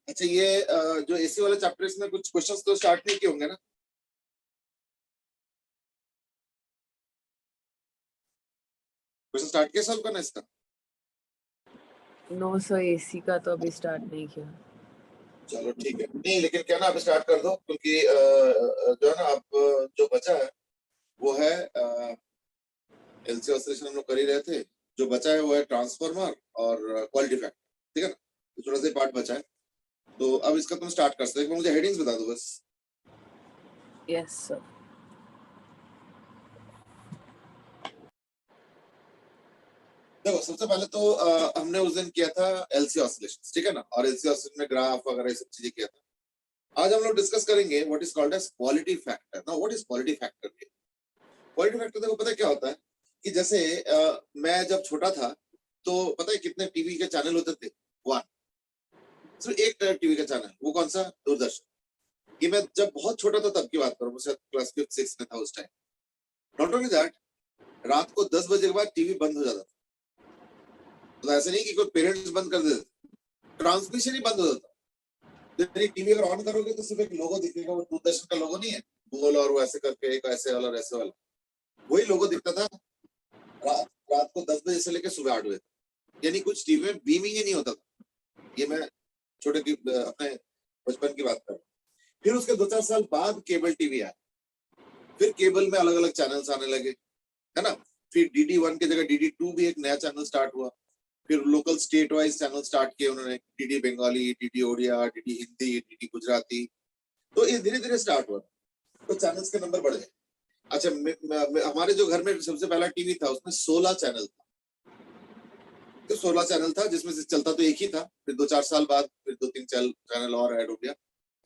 अच्छा, ये जो एसी वाला चैप्टर, इसमें कुछ क्वेश्चंस तो स्टार्ट नहीं किए होंगे ना? क्वेश्चन स्टार्ट किया सॉल्व करना इसका? नो सर, एसी का तो अभी स्टार्ट नहीं किया। चलो ठीक है, नहीं लेकिन क्या ना, आप स्टार्ट कर दो, क्योंकि जो है ना, अब जो बचा है वो है एलसी ऑसिलेशन हम लोग कर ही रहे थे, जो बचा है वो है ट्रांसफार्मर और क्वालिटी फैक्टर, ठीक है ना? तो थोड़ा सा पार्ट बचा है, तो अब इसका तुम स्टार्ट कर सकते हो। मुझे हेडिंग्स बता दो बस। Yes sir. देखो, सबसे पहले तो हमने उस दिन किया था एलसी ऑसिलेशन, ठीक है ना, और एलसी ऑसिलेशन में ग्राफ वगैरह ये सब चीजें किया था। आज हम लोग डिस्कस करेंगे what is called as quality factor. Now what is quality factor? Quality factor देखो, पता है क्या होता है कि जैसे मैं जब छोटा था तो पता है कितने टीवी के चैनल होते थे? वन, सिर्फ एक टीवी का चैनल, वो कौन सा? दूरदर्शन। ये मैं जब बहुत छोटा था तब की बात करूं, मुझे क्लास 5-6 में था उस टाइम। नॉट ओनली दैट, रात को 10 बजे के बाद टीवी बंद हो जाता था। तो ऐसा नहीं कि कोई पेरेंट्स बंद कर देते, ट्रांसमिशन ही बंद हो जाता। टीवी अगर ऑन करोगे तो सिर्फ एक लोगो दिखेगा, वो दूरदर्शन का लोगो नहीं है, गोल और वो ऐसे करके एक ऐसे वाला और ऐसे वाला, वही लोगो दिखता था रात को 10 बजे से लेकर सुबह 8 बजे, यानी कुछ टीवी में बीमिंग ही नहीं होता था। ये मैं छोटे की अपने बचपन की बात कर रहा हूँ। फिर उसके 2-4 साल बाद केबल टीवी आया, फिर केबल में अलग अलग चैनल्स आने लगे, है ना? फिर DD1 की जगह DD2 भी एक नया चैनल स्टार्ट हुआ। फिर local state wise channel start किए उन्होंने, DD Bengali, DD Odia, DD Hindi, DD Gujarati. तो ये धीरे धीरे स्टार्ट हुआ, तो चैनल्स के नंबर बढ़ गए। अच्छा, हमारे जो घर में सबसे पहला टीवी था उसमें 16 चैनल था। तो 16 चैनल था, जिसमें से चलता तो एक ही था। फिर 2-4 साल बाद फिर 2-3 चैनल और ऐड हो गया,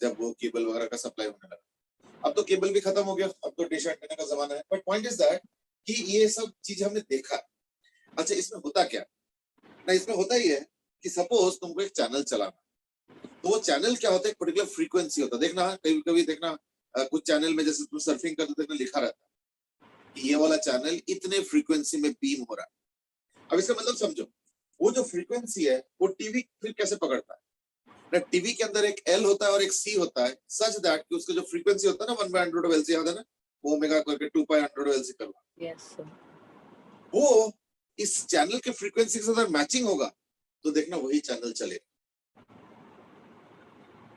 जब वो केबल वगैरह का सप्लाई होने लगा। अब तो केबल भी खत्म हो गया, अब तो डिश एंटीना का जमाना है। बट पॉइंट इज दैट कि ये सब चीज हमने देखा। अच्छा, इसमें होता क्या ना, इसमें होता ही है कि सपोज तुमको एक चैनल चलाना, तो वो चैनल क्या होता है? एक पर्टिकुलर फ्रीक्वेंसी होता है। देखना कभी कभी देखना, कुछ चैनल में जैसे तुम सर्फिंग करते देखना लिखा रहता है कि ये वाला चैनल इतने फ्रीक्वेंसी में बीम हो रहा है। अब इसका मतलब समझो, वो जो फ्रीक्वेंसी है वो टीवी फिर कैसे पकड़ता है ना? टीवी के अंदर एक एल होता है और एक सी होता है, सच दैट कि उसका जो फ्रीक्वेंसी होता है ना, 1/√LC, याद है ना? वो ओमेगा करके 2π√LC करवा। Yes sir. वो इस चैनल के फ्रीक्वेंसी के साथ मैचिंग होगा तो देखना वही चैनल चलेगा।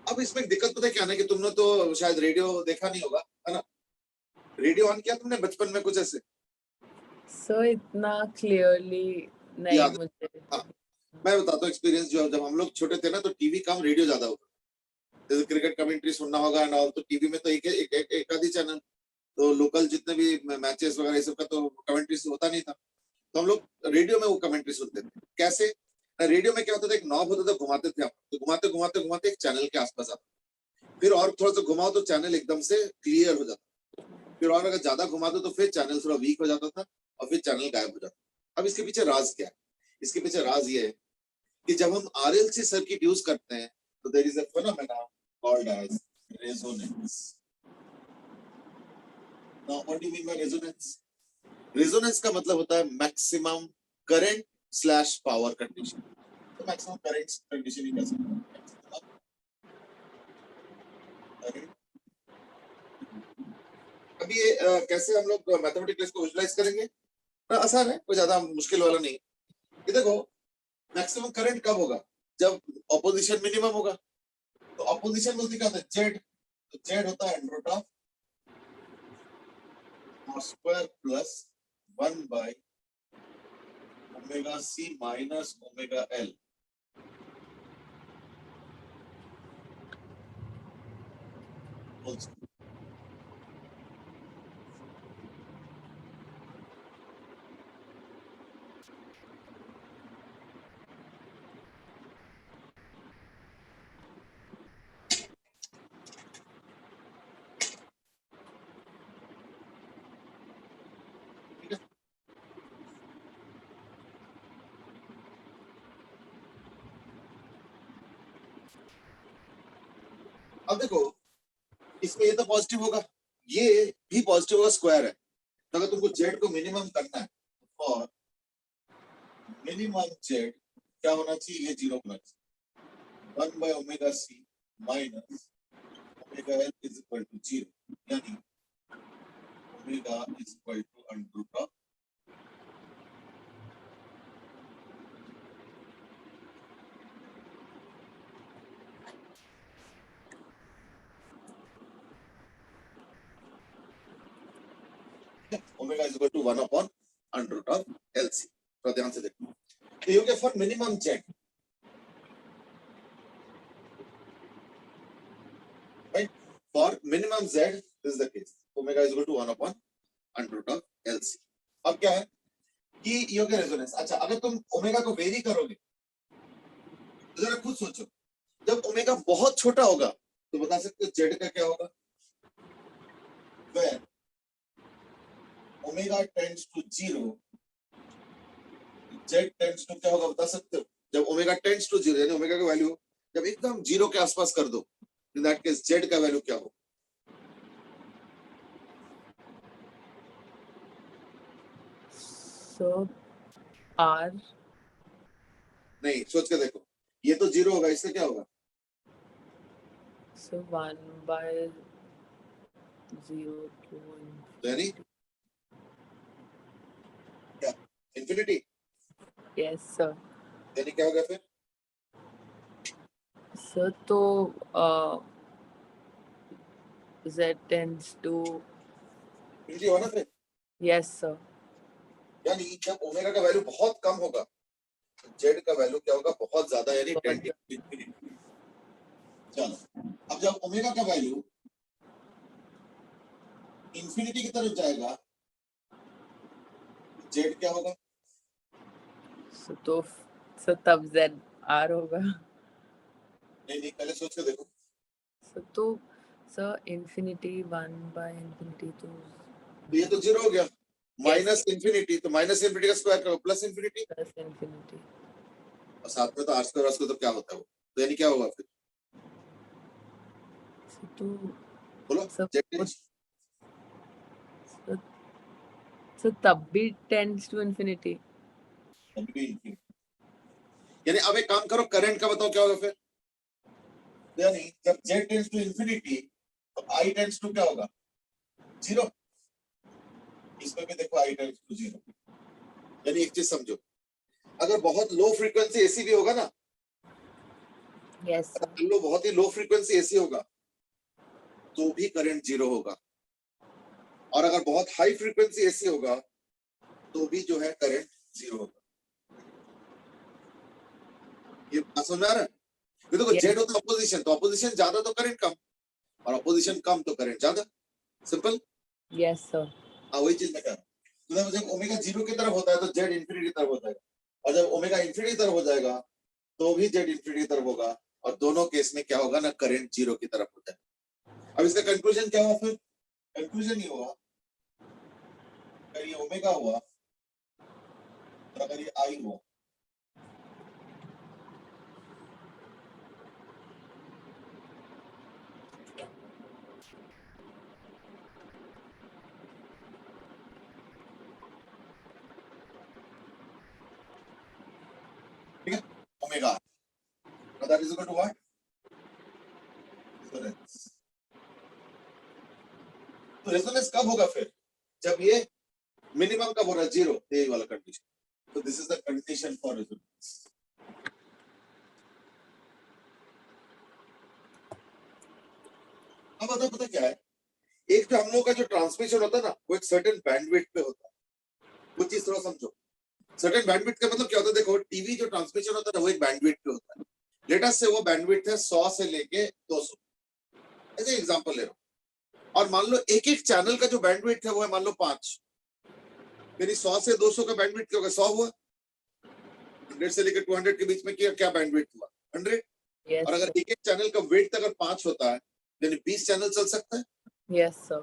अब इसमें एक दिक्कत पता है क्या ना, कि तुमने तो शायद रेडियो देखा नहीं होगा, है ना? रेडियो ऑन किया तुमने बचपन में कुछ ऐसे? सर इतना क्लियरली नहीं याद? मुझे। हाँ, मैं बताता हूँ एक्सपीरियंस। जो जब हम लोग छोटे थे ना, तो टीवी कम, रेडियो ज्यादा होता। जैसे क्रिकेट कमेंट्री सुनना होगा एंड ऑल, तो टीवी में तो एक आधी चैनल, तो लोकल जितने भी मैचेस वगैरह ये सब का तो कमेंट्री होता नहीं था, तो हम लोग रेडियो में वो कमेंट्री सुनते थे। कैसे? रेडियो में क्या होता था, एक नॉब होता था, घुमाते थे हम, तो घुमाते घुमाते घुमाते एक चैनल के आसपास आता, फिर और थोड़ा सा घुमाओ तो चैनल एकदम से क्लियर हो जाता, फिर और अगर ज्यादा घुमा दो तो फिर चैनल थोड़ा वीक हो जाता था और फिर चैनल गायब हो जाता। अब इसके पीछे राज क्या है? इसके पीछे राज ये है कि जब हम RLC सर्किट यूज करते हैं तो there is a phenomena called as resonance. Now what do you mean by resonance? Resonance का मतलब होता है maximum current slash power condition. तो मैक्सिमम करंट कंडीशन ही कह सकते हैं। अभी ये कैसे हम लोग मैथमेटिकली इसको विजुलाइज करेंगे? आसान है, कोई ज्यादा मुश्किल वाला नहीं। ये देखो, मैक्सिमम करंट कब होगा? जब ऑपोजिशन मिनिमम होगा। तो ऑपोजिशन बोलते क्या होता है? जेड। तो जेड होता है root of r square plus 1/ωc minus ωL। अब देखो, इसमें ये तो पॉजिटिव होगा, ये भी पॉजिटिव होगा, स्क्वायर है। तो अगर तुमको जेड को मिनिमम करना है, और मिनिमम जेड क्या होना चाहिए? ये 0 होना चाहिए। 1 by omega c minus omega l is equal to 0, यानी omega is equal to under root of omega is equal to 1 upon under root of LC. तो ध्यान से देखो, तो ये हो गया for minimum z, right? For minimum z, this is the case. Omega is equal to 1 upon under root of LC. अब क्या है कि ये हो गया रेजोनेंस. अच्छा, अगर तुम ओमेगा को वेरी करोगे तो जरा खुद सोचो, जब ओमेगा बहुत छोटा होगा तो बता सकते हो z का क्या होगा? Where omega tends to 0, z tends to क्या होगा बता सकते हो? जब ओमेगा टेंड्स टू 0 यानी ओमेगा का वैल्यू जब एकदम 0 के आसपास कर दो, इन दैट केस z का वैल्यू क्या हो? So R. नहीं, सोच के देखो, ये तो 0 होगा, इससे क्या होगा? So 1 by 0 to 1. तो यानी क्या? इंफिनिटी. Yes, sir. यानी क्या होगा फिर? So तो Z tends to. इंफिनिटी होना फिर. Yes, sir. यानी जब ओमेगा का वैल्यू बहुत कम होगा तो z का वैल्यू क्या होगा? बहुत ज्यादा, यानी बहुत 10 to infinity. चलो, अब जब ओमेगा का वैल्यू इंफिनिटी की तरफ जाएगा z क्या होगा? So तब Z R होगा. नहीं, पहले सोच के देखो. So infinity 1 by infinity तो तो ये तो 0 हो गया. माइनस इंफिनिटी, तो माइनस इंफिनिटी का स्क्वायर करो प्लस इंफिनिटी, plus infinity. और साथ में तो r स्क्वायर तो क्या होता है वो? तो यानी क्या होगा फिर? So तो बोलो. So- z tends so तब भी tends to infinity. to infinity. यानी अब एक काम करो, करंट का बताओ क्या होगा फिर? यानी जब z tends to infinity तो I tends to क्या होगा? 0. इसमें भी देखो I tends to 0. यानी एक चीज समझो, अगर बहुत लो फ्रीक्वेंसी एसी भी होगा ना, Yes, sir. मान लो बहुत ही लो फ्रीक्वेंसी एसी होगा तो भी करंट 0 होगा, और अगर बहुत हाई फ्रीक्वेंसी एसी होगा तो भी जो है करंट 0 होगा. ये बात समझ में आ रहा है? ये देखो, Yes. जेड होता है अपोजिशन, तो अपोजिशन ज्यादा तो करंट कम, और अपोजिशन कम तो करंट ज्यादा. सिंपल. Yes, sir. हाँ, वही चीज मैं कह रहा हूँ. तो जब ओमेगा 0 की तरफ होता है तो जेड इंफिनिटी की तरफ हो जाएगा, और जब ओमेगा इंफिनिटी की तरफ हो जाएगा तो भी जेड इंफिनिटी की तरफ होगा, और दोनों केस में क्या होगा ना, करंट 0 की तरफ हो जाएगा. अब इसका कंक्लूजन क्या हुआ फिर? कंक्लूजन ये हुआ, अगर ये ओमेगा हुआ और अगर ये आई हुआ, ठीक है, omega, that is equal to what? Resonance. तो रेजोनेंस कब होगा फिर? जब ये मिनिमम कब हो रहा है? 0, यही वाला कंडीशन. तो this is the condition for resonance. अब बताओ पता क्या है, एक जो हम लोग का जो ट्रांसमिशन होता है ना, वो एक सर्टेन बैंडविड्थ पे होता है. वो चीज थोड़ा समझो. सर्टेन बैंडविड्थ का मतलब क्या होता है? देखो, टीवी जो ट्रांसमिशन होता है ना, वो एक बैंडविड्थ पे होता है. लेट अस से वो बैंडविड्थ है 100 से लेके 200, ऐसे एग्जांपल ले रहा हूं. और मान लो एक एक चैनल का जो बैंडविड्थ है वो है मान लो 5, यानी 100 से 200 का बैंडविड्थ क्या होगा? 100 हुआ. 100 से लेकर 200 के बीच में क्या बैंडविड्थ हुआ? 100. Yes, और अगर sir. एक एक चैनल का वेट अगर 5 होता है यानी 20 चैनल चल सकता है. Yes, sir.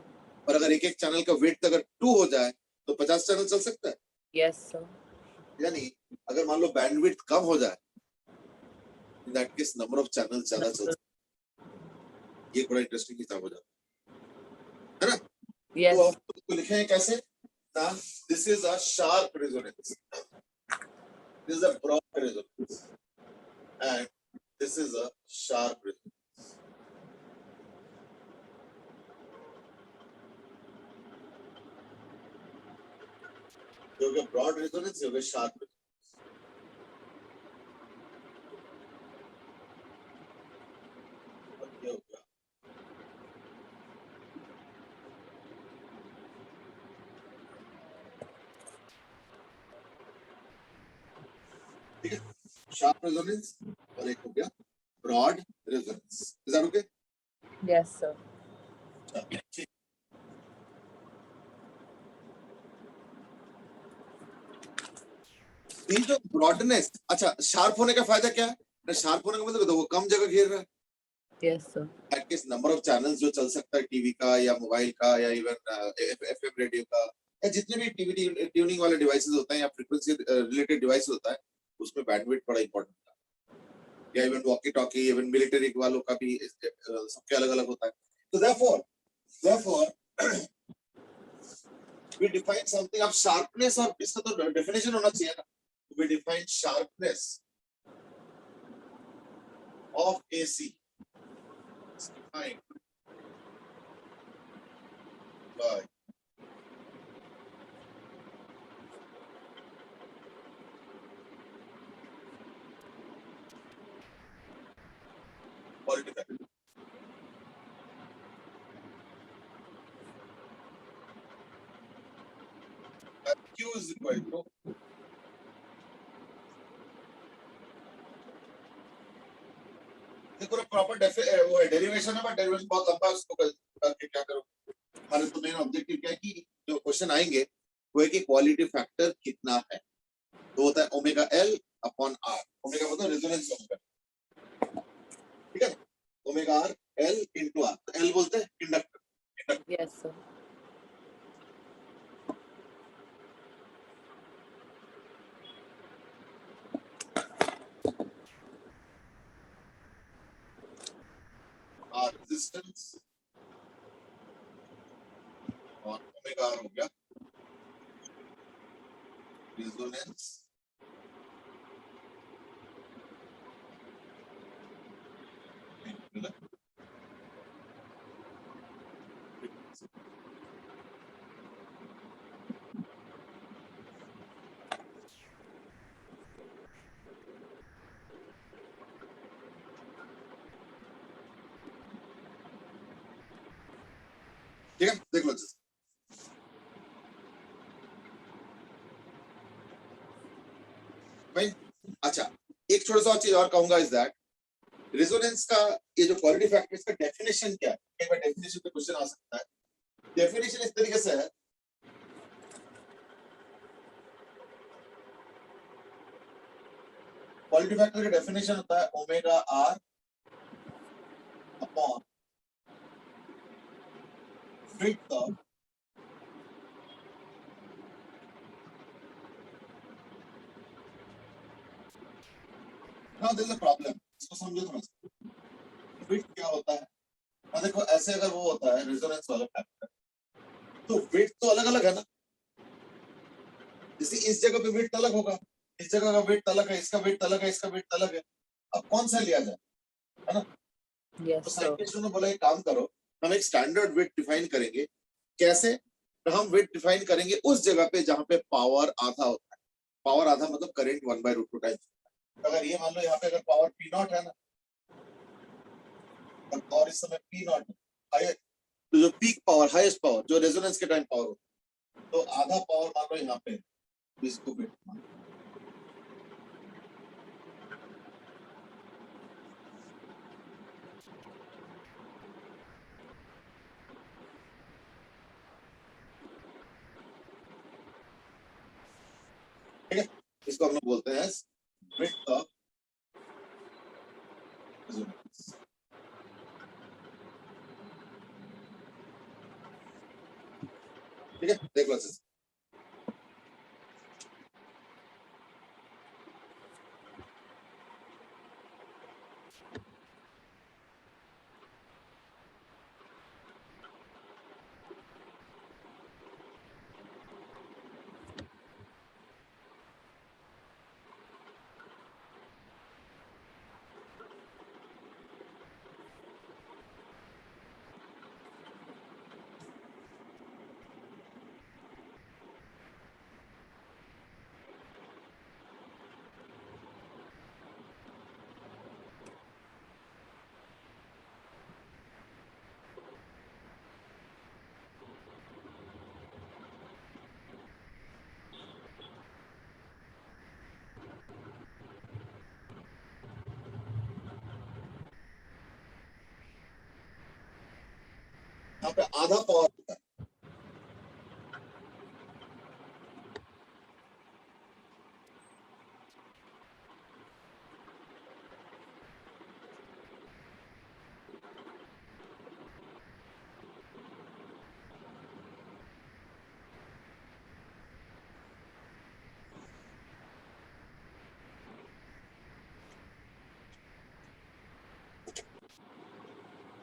और अगर एक एक चैनल का वेट अगर 2 हो जाए तो 50 चैनल चल सकता है. Yes, sir. यानी अगर मान लो बैंडविड्थ कम हो जाए, in that case number of channel ज्यादा चल सकते हैं. ये बड़ा इंटरेस्टिंग हिसाब हो जाता है ना. Yes. तो आप तो लिखे हैं कैसे ना, this is a sharp resonance, this is a broad resonance, and this is a sharp resonance. ये हो गया broad resonance, ये हो गया sharp resonance. और ये हो गया ठीक है, sharp resonance और एक हो गया broad resonance. Is that okay? Yes, sir. ठीक. ये जो ब्रॉडनेस, अच्छा शार्प होने का फायदा क्या है? शार्प होने का मतलब वो कम जगह घेर रहा है. Yes, sir. At least number of channels जो चल सकता है टीवी का या मोबाइल का या इवन एफएम रेडियो का या जितने भी टीवी ट्यूनिंग वाले डिवाइसेस होते हैं या फ्रीक्वेंसी रिलेटेड डिवाइस होता है, उसमें बैंडविड्थ बड़ा इंपॉर्टेंट है. या even walkie talkie, even military वालों का भी सबके अलग अलग होता है. तो therefore we define something. अब शार्पनेस और इसका तो डेफिनेशन होना चाहिए ना. We define sharpness of AC is defined by quality factor. Q is equal to देखो प्रॉपर वो डेरिवेशन है, बट डेरिवेशन बहुत लंबा है, उसको करके क्या करो. हमारे तो मेन ऑब्जेक्टिव क्या है कि जो क्वेश्चन आएंगे वो है कि क्वालिटी फैक्टर कितना है. तो होता है omega L upon R. Omega मतलब रेजोनेंस ओमेगा, ठीक है. Omega R L into R. L बोलते हैं inductor. Yes, sir. R resistance और ओमेगा आर हो गया रेजोनेंस ठीक है. देख लो भाई. अच्छा, एक छोटा सा चीज और कहूंगा इज दैट रेजोनेंस का ये जो क्वालिटी फैक्टर, इसका डेफिनेशन क्या है. एक बार डेफिनेशन पे क्वेश्चन आ सकता है. डेफिनेशन इस तरीके से है. क्वालिटी फैक्टर का डेफिनेशन होता है omega R upon width of now there is a problem. इसको समझो थोड़ा सा. width क्या होता है? अब देखो ऐसे अगर वो होता है रेजोनेंस वाला फैक्टर, तो width तो अलग अलग है ना. जैसे इस जगह पे width अलग होगा, इस जगह का width अलग है, इसका width अलग है, इसका width अलग है. अब कौन सा लिया जाए, है ना. Yes, तो sir. साइंटिस्ट ने बोला एक काम करो, हम एक स्टैंडर्ड width डिफाइन करेंगे. कैसे? तो हम width डिफाइन करेंगे उस जगह पे जहां पे पावर आधा होता है. पावर आधा मतलब करंट 1/√2 टाइम्स. अगर ये मान लो यहाँ पे अगर पावर पी नॉट है ना, और इस समय पी नॉट हाई, तो जो पीक पावर, हाईएस्ट पावर जो रेजोनेंस के टाइम पावर होता है, तो आधा पावर मान लो यहाँ पे, इसको पे ठीक है. इसको हम लोग बोलते हैं विड्थ ऑफ रेजोनेंस. ठीक है. देख लो अच्छे से. यहाँ पे आधा पावर होता है।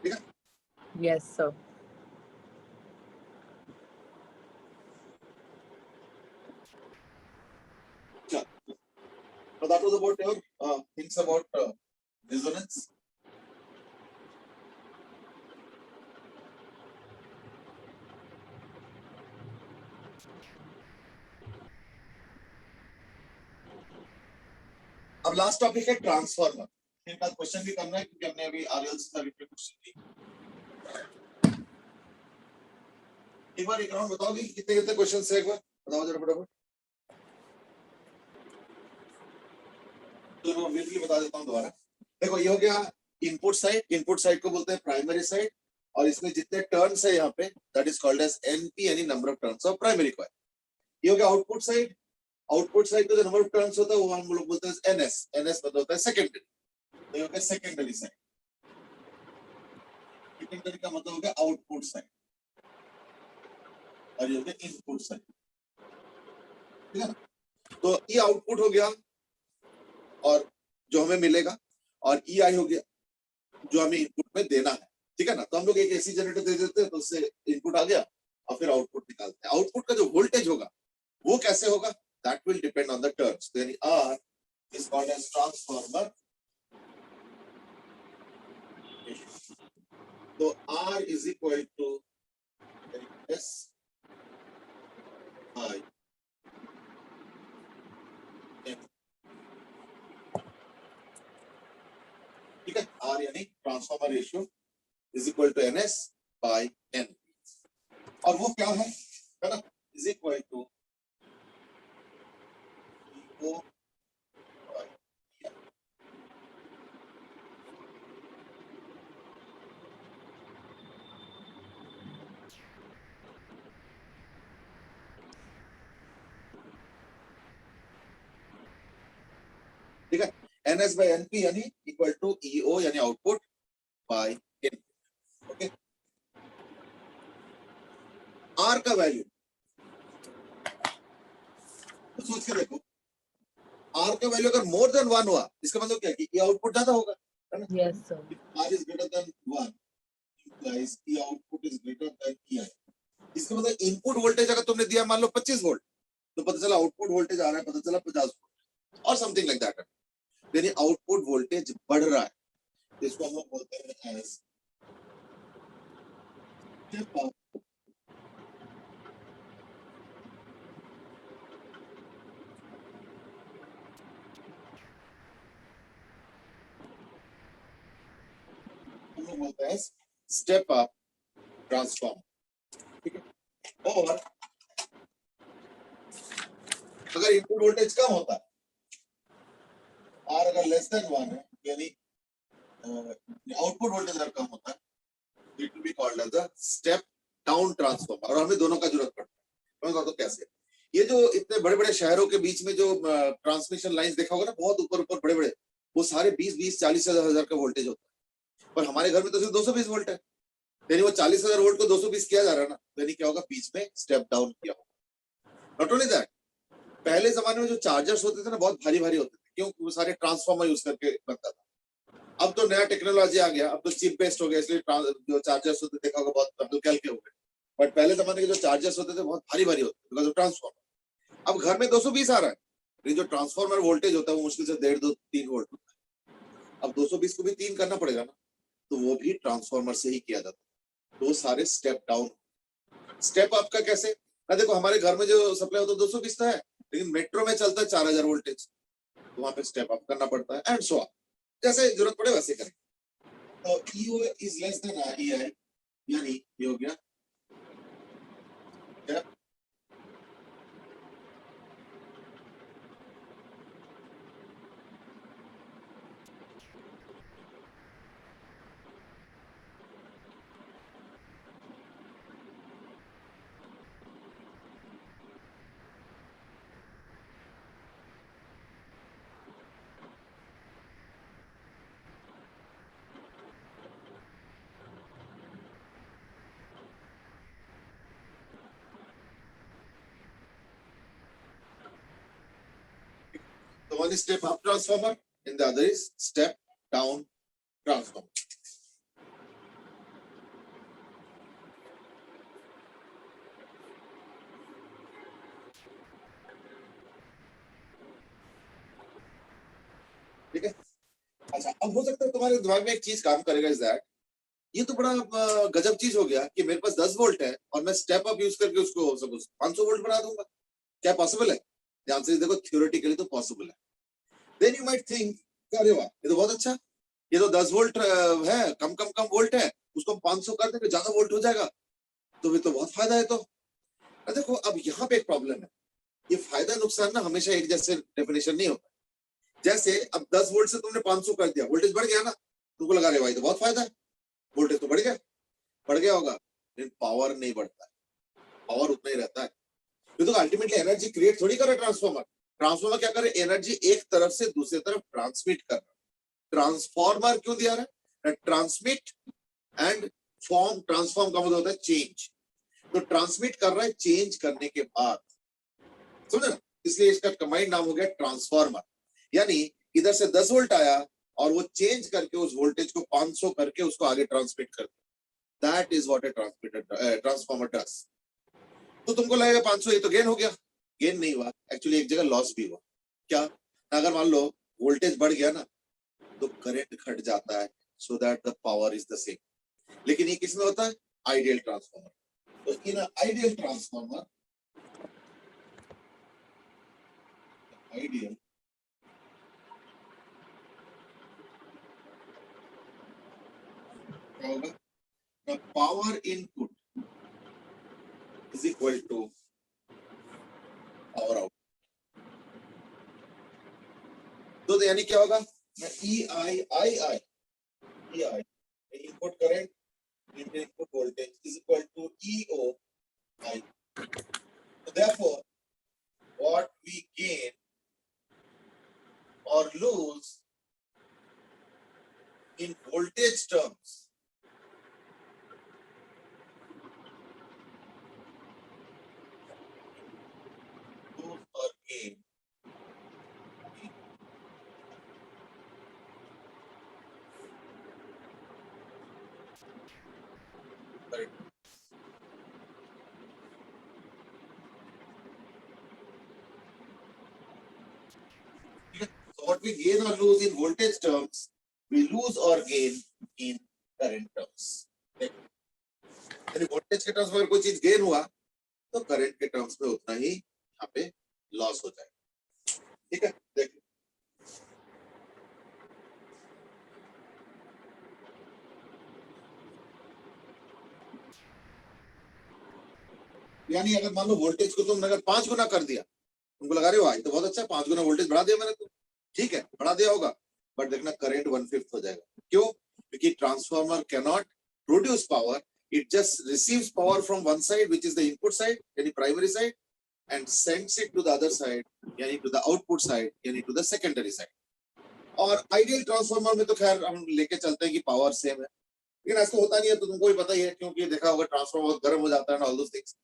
ठीक है, Yes, sir. so that was about your things about resonance. अब लास्ट टॉपिक है ट्रांसफार्मर। इनका क्वेश्चन भी करना है क्योंकि हमने अभी आरएलसी का रिपीट क्वेश्चन दिया। एक बार एक राउंड बताओगे कि कितने कितने क्वेश्चन है, एक बार बताओ जरा फटाफट। तो मैं वीकली बता देता हूँ दोबारा। देखो ये हो गया इनपुट साइड, इनपुट साइड को बोलते हैं प्राइमरी साइड, और इसमें जितने टर्न्स है यहाँ पे that is called as NP यानी number of turns of primary coil. ये हो गया आउटपुट साइड। आउटपुट साइड का जो नंबर ऑफ टर्न्स होता है वो हम लोग बोलते हैं एनएस। एनएस मतलब होता है सेकेंडरी। तो ये हो गया सेकेंडरी साइड। सेकेंडरी का मतलब हो गया आउटपुट साइड, और ये हो गया इनपुट साइड। ठीक है ना? तो ये आउटपुट हो गया और जो हमें मिलेगा, और ई आई हो गया जो हमें इनपुट में देना है। ठीक है ना? तो हम लोग एक एसी जनरेटर दे देते हैं तो उससे इनपुट आ गया और फिर आउटपुट निकालते हैं। आउटपुट का जो वोल्टेज होगा वो कैसे होगा, that will depend on the turns. यानी R is called as transformer. तो R is equal to S I N. ठीक है, आर यानी transformer ratio is equal to NS by N. और वो क्या है ना, इज इक्वल टू ओ। ठीक है, एनएस बाय एनपी यानी इक्वल टू ईओ यानी output by in. Okay, R का वैल्यू तो सोच के देखो, आर का वैल्यू अगर मोर देन 1 हुआ इसका मतलब क्या है कि ये आउटपुट ज्यादा होगा, है ना? Yes, sir. R is greater than 1 implies ये output is greater than EI. इसका मतलब इनपुट वोल्टेज अगर तुमने दिया मान लो 25 वोल्ट, तो पता चला आउटपुट वोल्टेज आ रहा है पता चला 50 वोल्ट और समथिंग लाइक दैट। यानी आउटपुट वोल्टेज बढ़ रहा है, इसको हम लोग बोलते हैं एज स्टेप अप। हम लोग बोलते हैं स्टेप अप ट्रांसफॉर्म। ठीक है, और अगर इनपुट वोल्टेज कम होता है, आर अगर लेस देन 1 है यानी आउटपुट वोल्टेज अगर कम होता है, it will be called as a step down transformer. और हमें दोनों का जरूरत पड़ता है। मैं बताता हूं कैसे। ये जो इतने बड़े बड़े शहरों के बीच में जो ट्रांसमिशन लाइंस देखा होगा ना, बहुत ऊपर ऊपर बड़े बड़े, वो सारे 20-20 40,000 का वोल्टेज होता है। पर हमारे घर में तो सिर्फ 220 वोल्ट है। यानी वो 40,000 वोल्ट को 220 किया जा रहा है ना, यानी क्या होगा, बीच में स्टेप डाउन किया होगा। नॉट ओनली दैट, पहले जमाने में जो चार्जर्स होते थे ना बहुत भारी भारी होते थे, क्यों? वो सारे ट्रांसफार्मर यूज करके बनता था। अब तो नया टेक्नोलॉजी आ गया, अब तो चिप बेस्ड हो गया, इसलिए जो चार्जर्स होते देखा होगा बहुत हल्के हल्के हो गए। बट पहले जमाने के जो चार्जर्स होते थे बहुत भारी भारी होते थे बिकॉज ऑफ ट्रांसफार्मर। अब घर में 220 आ रहा है, लेकिन जो ट्रांसफार्मर वोल्टेज होता है वो मुश्किल से 1.5-2-3 वोल्ट होता है। अब 220 को भी 3 करना पड़ेगा ना, तो वो भी ट्रांसफार्मर से ही किया जाता है। तो वो सारे स्टेप डाउन। स्टेप अप का कैसे ना, देखो हमारे घर में जो सप्लाई होता है 220 का है, लेकिन मेट्रो में चलता है 4000 वोल्टेज, तो वहां पे स्टेप अप करना पड़ता है एंड सो ऑन। जैसे जरूरत पड़े वैसे करें। तो EO is less than EI यानी ये हो गया step one is step up transformer and the other is step down transformer. ठीक है, अच्छा अब हो सकता है तुम्हारे दिमाग में एक चीज काम करेगा, इज दैट ये तो बड़ा गजब चीज हो गया कि मेरे पास 10 वोल्ट है और मैं स्टेप अप यूज करके उसको सपोज 500 वोल्ट बना दूंगा। क्या पॉसिबल है? ध्यान से देखो, थ्योरेटिकली तो पॉसिबल है। देन यू माइट थिंक अरे वाह, ये तो बहुत अच्छा, ये तो 10 वोल्ट है, कम कम कम वोल्ट है, उसको हम 500 कर देंगे, ज्यादा वोल्ट हो जाएगा, तो ये तो बहुत फायदा है। तो देखो अब यहाँ पे एक प्रॉब्लम है, ये फायदा नुकसान ना हमेशा एक जैसे डेफिनेशन नहीं होता। जैसे अब 10 वोल्ट से तुमने 500 कर दिया, वोल्टेज बढ़ गया ना, तुमको लगा रहे भाई तो बहुत फायदा है, वोल्टेज तो बढ़ गया होगा, लेकिन पावर नहीं बढ़ता है, पावर उतना ही रहता है। तो अल्टीमेटली एनर्जी क्रिएट थोड़ी कर रहा है ट्रांसफॉर्मर। ट्रांसफॉर्मर क्या करे, एनर्जी एक तरफ से दूसरी तरफ ट्रांसमिट कर रहा है। ट्रांसफॉर्मर क्यों दिया रहा है? ट्रांसमिट एंड फॉर्म, ट्रांसफॉर्म का मतलब होता है चेंज, तो ट्रांसमिट कर रहा है चेंज करने के बाद, समझे ना, इसलिए इसका कंबाइंड नाम हो गया ट्रांसफॉर्मर। यानी इधर से 10 वोल्ट आया और वो चेंज करके उस वोल्टेज को 500 करके उसको आगे ट्रांसमिट कर, that is what A transformer does. तो तुमको लगेगा 500 ये तो गेन हो गया, गेन नहीं हुआ, एक्चुअली एक जगह लॉस भी हुआ। क्या? अगर मान लो वोल्टेज बढ़ गया ना तो करंट घट जाता है, so that the power is the same. लेकिन ये किसमें होता है? Ideal transformer. तो इन आइडियल ट्रांसफॉर्मर, आइडियल क्या होगा? The power input is equal to power out. तो यानी क्या होगा? E I I I E I input current into input voltage is equal to EO I. So therefore, what we gain or lose in voltage terms lose or gain current. So what we gain or lose in voltage terms, we lose or gain in current terms. यानी voltage के terms में अगर कोई चीज gain हुआ तो current के terms में उतना ही यहाँ पे लॉस हो जाएगा। ठीक है, देखिए यानी अगर मान लो वोल्टेज को तुमने अगर 5 गुना कर दिया, तुमको लगा रहे हो भाई तो बहुत अच्छा, 5 गुना वोल्टेज बढ़ा दिया मैंने, तो ठीक है बढ़ा दिया होगा, बट देखना करंट 1/5 हो जाएगा। क्यों? क्योंकि transformer can not produce power, it just receives power from one side which is the input side यानी primary side, and sends it to the other side यानी टू द आउटपुट साइड यानी to the secondary side. और ideal transformer में तो खैर हम लेके चलते हैं कि पावर सेम है, लेकिन ऐसा होता नहीं है, तो तुमको भी पता ही है, क्योंकि देखा होगा ट्रांसफॉर्मर गर्म हो जाता है ना, ऑल दोस थिंग्स।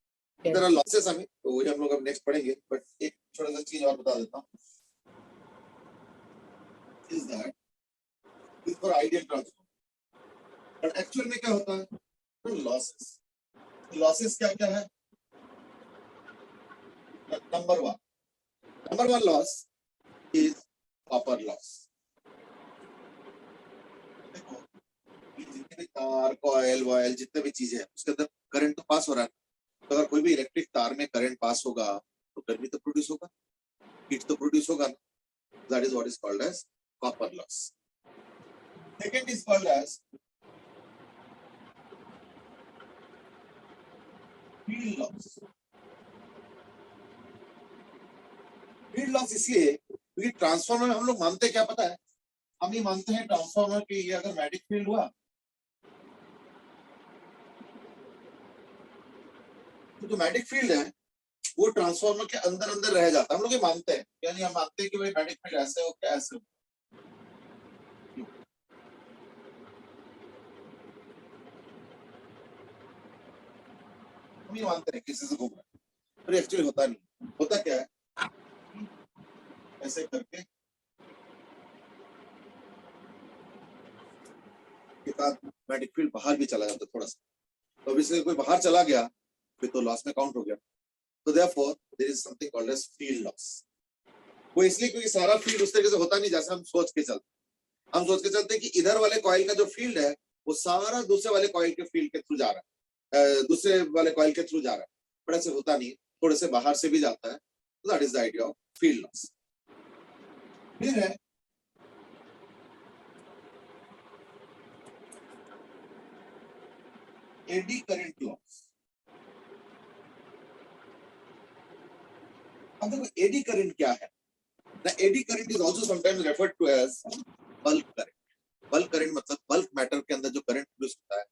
Yes. तरह लॉसेस हमें, तो वही हम लोग अब नेक्स्ट पढ़ेंगे, बट एक छोटा सा चीज और बता देता हूँ, is that is for ideal transformer, but actual में क्या होता है? तो लॉसेस, लॉसेस क्या क्या है? Number one loss is copper loss. देखो ये जितने भी तार, कॉइल वॉइल जितने भी चीजें हैं उसके अंदर करंट तो पास हो रहा है, तो अगर कोई भी इलेक्ट्रिक तार में करंट पास होगा तो गर्मी तो प्रोड्यूस होगा, हीट तो प्रोड्यूस होगा, that is what is called as copper loss. Second is called as field loss. Field loss इसलिए क्योंकि ट्रांसफार्मर में हम लोग मानते क्या पता है? हम ये मानते हैं ट्रांसफार्मर की ये अगर मैग्नेटिक फील्ड हुआ तो जो मैग्नेटिक फील्ड है वो ट्रांसफार्मर के अंदर अंदर रह जाता है, हम लोग ये मानते हैं, यानी हम मानते हैं कि भाई मैग्नेटिक फील्ड ऐसे हो क्या ऐसे हो, हम ये मानते हैं किसी से घूम रहा है, पर एक्चुअली होता नहीं। होता क्या है? ऐसे करके एक आध मैग्नेटिक फील्ड बाहर भी चला जाता थोड़ा सा, तो अब इसलिए कोई बाहर चला गया फिर तो लॉस में काउंट हो गया। तो therefore there is something called as field loss. वो इसलिए क्योंकि सारा फील्ड उस तरीके से होता नहीं जैसे हम सोच के चलते। हम सोच के चलते हैं कि इधर वाले कॉइल का जो फील्ड है वो सारा दूसरे वाले कॉइल के फील्ड के थ्रू जा रहा है, दूसरे वाले कॉइल के थ्रू जा रहा है, पर ऐसे होता नहीं है, थोड़े से बाहर से भी जाता है। तो that is the idea of field loss. फिर है एडी करंट लॉस। अब देखो एडी करंट क्या है? The eddy current is also sometimes referred to as bulk current. Bulk current मतलब बल्क मैटर के अंदर जो करंट प्रोड्यूस होता है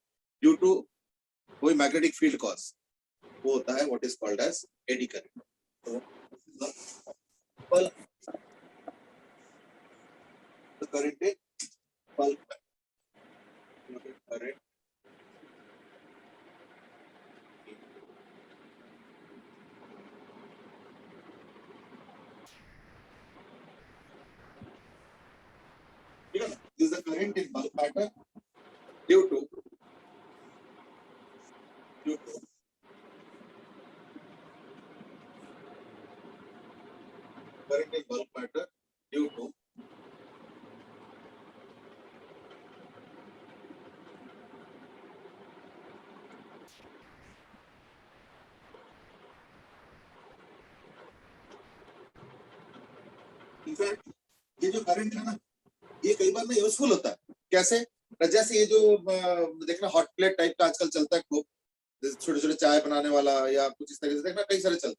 ड्यू टू कोई मैग्नेटिक फील्ड कॉज, वो होता है what is called as eddy current. तो bulk the current is bulk current. This is the current in bulk matter due to current in bulk matter due to in fact ये जो current है ना ये कई बार में यूजफुल होता है। कैसे? जैसे ये जो देखना हॉट प्लेट टाइप का आजकल चलता है खूब, छोटे छोटे चाय बनाने वाला या कुछ इस तरीके से देखना कई सारे चलते हैं,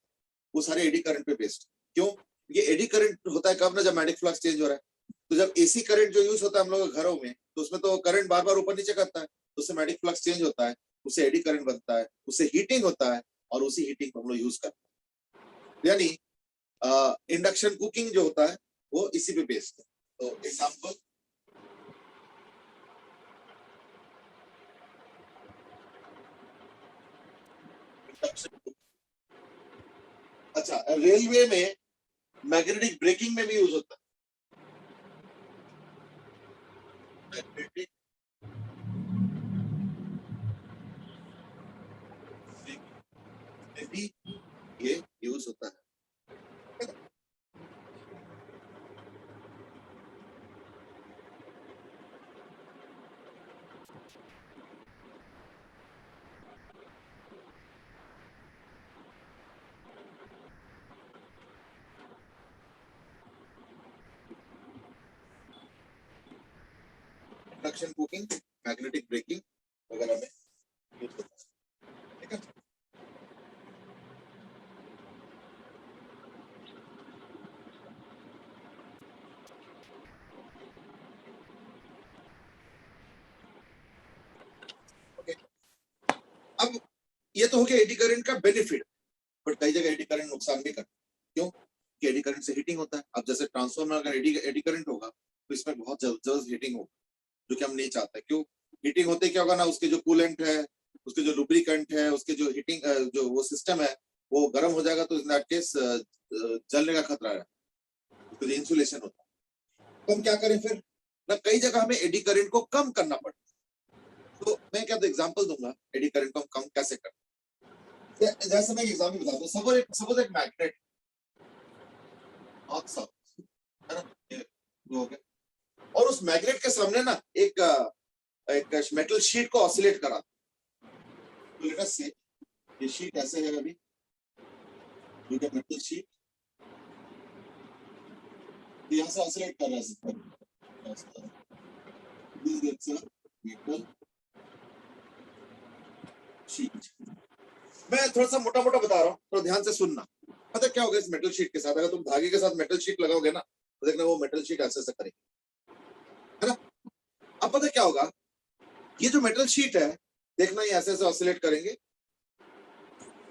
वो सारे एडी करंट पे बेस्ड। क्यों? ये एडी करंट होता है कब ना जब मैग्नेटिक फ्लक्स चेंज हो रहा है। तो जब एसी करंट जो यूज होता है हम लोग के घरों में तो उसमें तो करंट बार बार ऊपर नीचे करता है, तो उससे मैग्नेटिक फ्लक्स चेंज होता है, उससे एडी करंट बनता है, उससे हीटिंग होता है और उसी हीटिंग को हम लोग यूज करते हैं। यानी इंडक्शन कुकिंग जो होता है वो इसी पे बेस्ड है। तो एग्जाम्पल अच्छा रेलवे में मैग्नेटिक ब्रेकिंग में भी यूज होता है। मैग्नेटिक में भी ये यूज होता है। इंडक्शन कुकिंग, मैग्नेटिक ब्रेकिंग वगैरह में यूज होता है। ठीक है? ओके, अब ये तो हो गया एडी करंट का बेनिफिट, बट कई जगह एडी करंट नुकसान भी करता है। क्यों? कि एडी करंट से हीटिंग होता है। अब जैसे ट्रांसफार्मर अगर एडी करंट होगा तो इसमें बहुत जबरदस्त हीटिंग होगा, जो कि हम नहीं चाहते। क्यों? हीटिंग होते क्या होगा ना, उसके जो कूलेंट है, उसके जो लुब्रिकेंट है, उसके जो हीटिंग जो वो सिस्टम है वो गर्म हो जाएगा, तो इन दैट केस जलने का खतरा है, तो इंसुलेशन होता है। तो हम क्या करें फिर ना, कई जगह हमें एडी करंट को कम करना पड़ता है। तो मैं क्या एग्जांपल दूंगा एडी करंट को हम कम कैसे करते हैं। जैसे मैं एग्जांपल बताता हूँ, सपोज एक मैग्नेट है ना, ये हो गया, और उस मैग्नेट के सामने ना एक मेटल शीट को ऑसिलेट करा। तो लेट अस से ये शीट ऐसे है, अभी यू गेट मेटल शीट, यहाँ से ऑसिलेट कर रहा है। This gets a metal sheet. मैं थोड़ा सा मोटा मोटा बता रहा हूँ, थोड़ा ध्यान से सुनना। पता क्या होगा इस मेटल शीट के साथ, अगर तुम धागे के साथ मेटल शीट लगाओगे ना तो देखना वो मेटल शीट ऐसे ऐसे करेगी, है ना। अब पता क्या होगा, ये जो मेटल शीट है देखना ये ऐसे ऐसे ऑसिलेट करेंगे,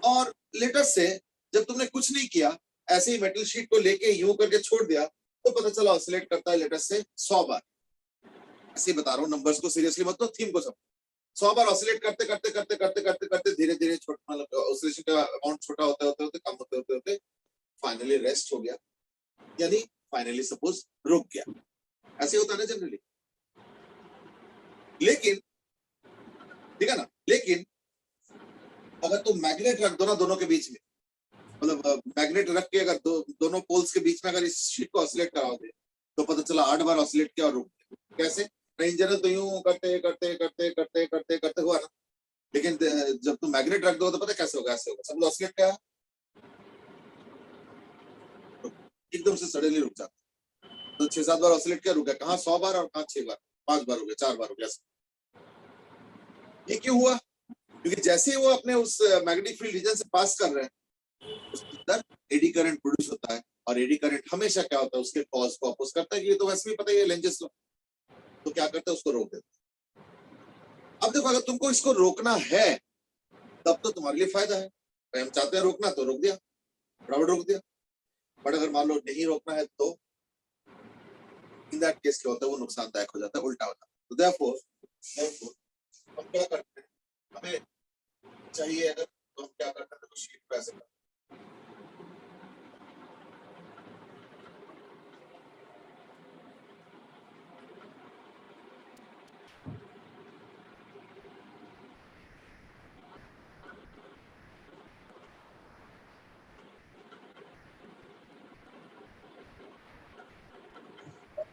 और लेटर से जब तुमने कुछ नहीं किया, ऐसे ही मेटल शीट को लेके यूं करके छोड़ दिया, तो पता चला ऑसिलेट करता है लेटर से 100 बार। ऐसे ही बता रहा हूँ, नंबर्स को सीरियसली मत लो, थीम को सब 100 बार ऑसिलेट करते करते करते करते करते करते धीरे धीरे छोटा, मतलब ऑसिलेशन का अमाउंट छोटा होते होते होते कम होते होते फाइनली रेस्ट हो गया, यानी फाइनली सपोज रुक गया। ऐसे होता है ना जनरली। लेकिन ठीक है ना, लेकिन अगर तुम मैग्नेट रख दो ना दोनों के बीच में, मतलब मैग्नेट रख के अगर दोनों पोल्स के बीच में अगर इस शीट को ऑसिलेट कराओगे तो पता चला 8 बार ऑसिलेट किया और रुक गया। कैसे? इन जनरल तो यूं करते करते करते करते करते करते हुआ ना, लेकिन जब तुम मैग्नेट रख दो तो पता है कैसे होगा? ऐसे होगा, सब ऑसिलेट क्या एकदम से सडनली रुक जाता। तो 6-7 बार ऑसिलेट किया, रुक गया। कहाँ 100 बार और कहाँ 6 बार, 5 बार हो गया, 4 बार हो गया। ये क्यों हुआ? क्योंकि जैसे ही वो अपने उस मैग्नेटिक फील्ड रीजन से पास कर रहे हैं उसके अंदर एडी करंट प्रोड्यूस होता है, और एडी करंट हमेशा क्या होता है? उसके कॉज को अपोज करता है। कि ये तो वैसे भी पता ही है, लेंजेस लॉ। तो क्या करता है? उसको रोक देता है। अब देखो, अगर तुमको इसको रोकना है तब तो तुम्हारे लिए फायदा है। भाई हम चाहते हैं रोकना तो रोक दिया, बराबर रोक दिया। बट अगर मान लो नहीं रोकना है तो इन दैट केस क्या होता है? वो नुकसानदायक हो जाता है, उल्टा होता है। तो देयरफॉर हम क्या करते हैं? हमें चाहिए अगर, तो हम क्या करते हैं? तो शीट पे ऐसे करते हैं।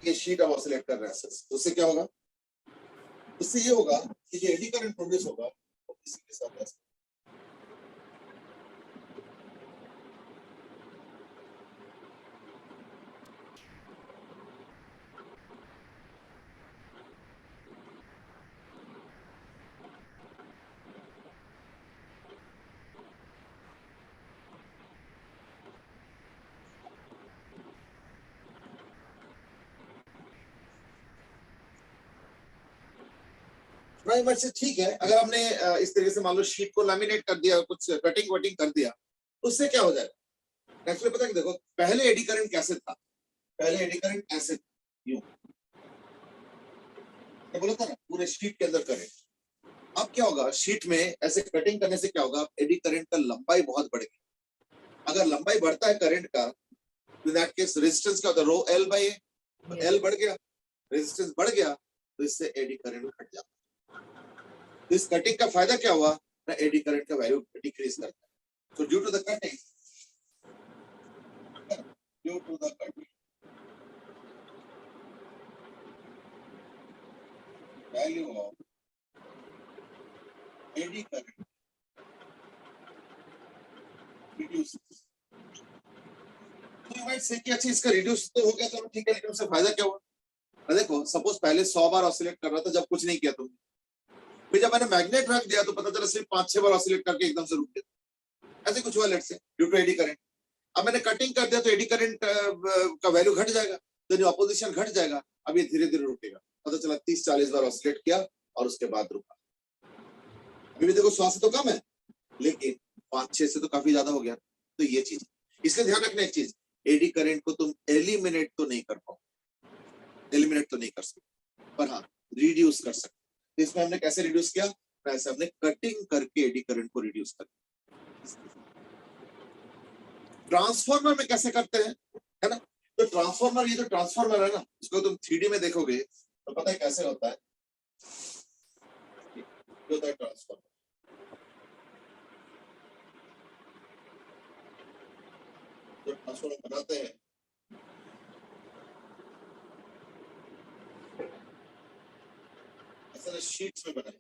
ये शीट अब ऑसिलेट कर रहा है ऐसे। तो उससे क्या होगा? उससे ये होगा कि जो एडी करंट प्रोड्यूस होगा वो किसी के साथ ऐसे, राइट बात से ठीक है। अगर हमने इस तरीके से मान लो शीट को लैमिनेट कर दिया, कुछ कटिंग वटिंग कर दिया, तो उससे क्या हो जाएगा? एक्चुअली पता है कि देखो, पहले एडी करंट कैसे था? पहले एडी करंट ऐसे था, यूं। मैं बोला था ना, पूरे शीट के अंदर करंट। अब क्या होगा? शीट में ऐसे कटिंग करने से क्या होगा? एडी करंट का लंबाई बहुत बढ़ेगी। अगर लंबाई बढ़ता है करंट का, तो इन दैट केस रेजिस्टेंस क्या होता है? रो एल बाई ए। तो Yes. एल बढ़ गया, रेजिस्टेंस बढ़ गया, तो इससे एडी करंट घट जाता है। तो इस कटिंग का फायदा क्या हुआ? ना एडी करंट का वैल्यू डिक्रीज करता है। So due to the cutting, due to the cutting value of eddy current reduce. तो यू माइट से कि अच्छा इसका रिड्यूस तो हो गया, चलो ठीक है, लेकिन उससे फायदा क्या हुआ? देखो, सपोज पहले 100 बार ऑसिलेट कर रहा था जब कुछ नहीं किया तुमने, फिर जब मैंने मैग्नेट रख दिया तो पता चला सिर्फ 5-6 बार ऑसिलेट करके एकदम से रुक गया। ऐसे कुछ हुआ let's say, due to eddy current. अब मैंने कटिंग कर दिया तो एडी करंट का वैल्यू घट जाएगा, तो जो अपोजिशन घट जाएगा। अब ये धीरे धीरे रुकेगा। पता चला 30-40 बार ऑसिलेट किया और उसके बाद रुका। अभी भी देखो 100 से तो कम है, लेकिन 5-6 से तो काफी ज्यादा हो गया। तो ये चीज, इसका ध्यान रखना एक चीज, एडी करंट को तुम एलिमिनेट तो नहीं कर पाओ, एलिमिनेट तो नहीं कर सकते, पर हाँ रिड्यूस कर सकते। तो इसमें हमने कैसे रिड्यूस किया? ऐसे हमने कटिंग करके एडी करंट को रिड्यूस कर। ट्रांसफार्मर में कैसे करते हैं, है ना? तो ट्रांसफार्मर, ये जो ट्रांसफार्मर है ना, इसको तुम 3D में देखोगे तो पता है कैसे होता है। ये होता है ट्रांसफार्मर। जो ट्रांसफार्मर बनाते हैं ऐसे शीट्स में बनाए।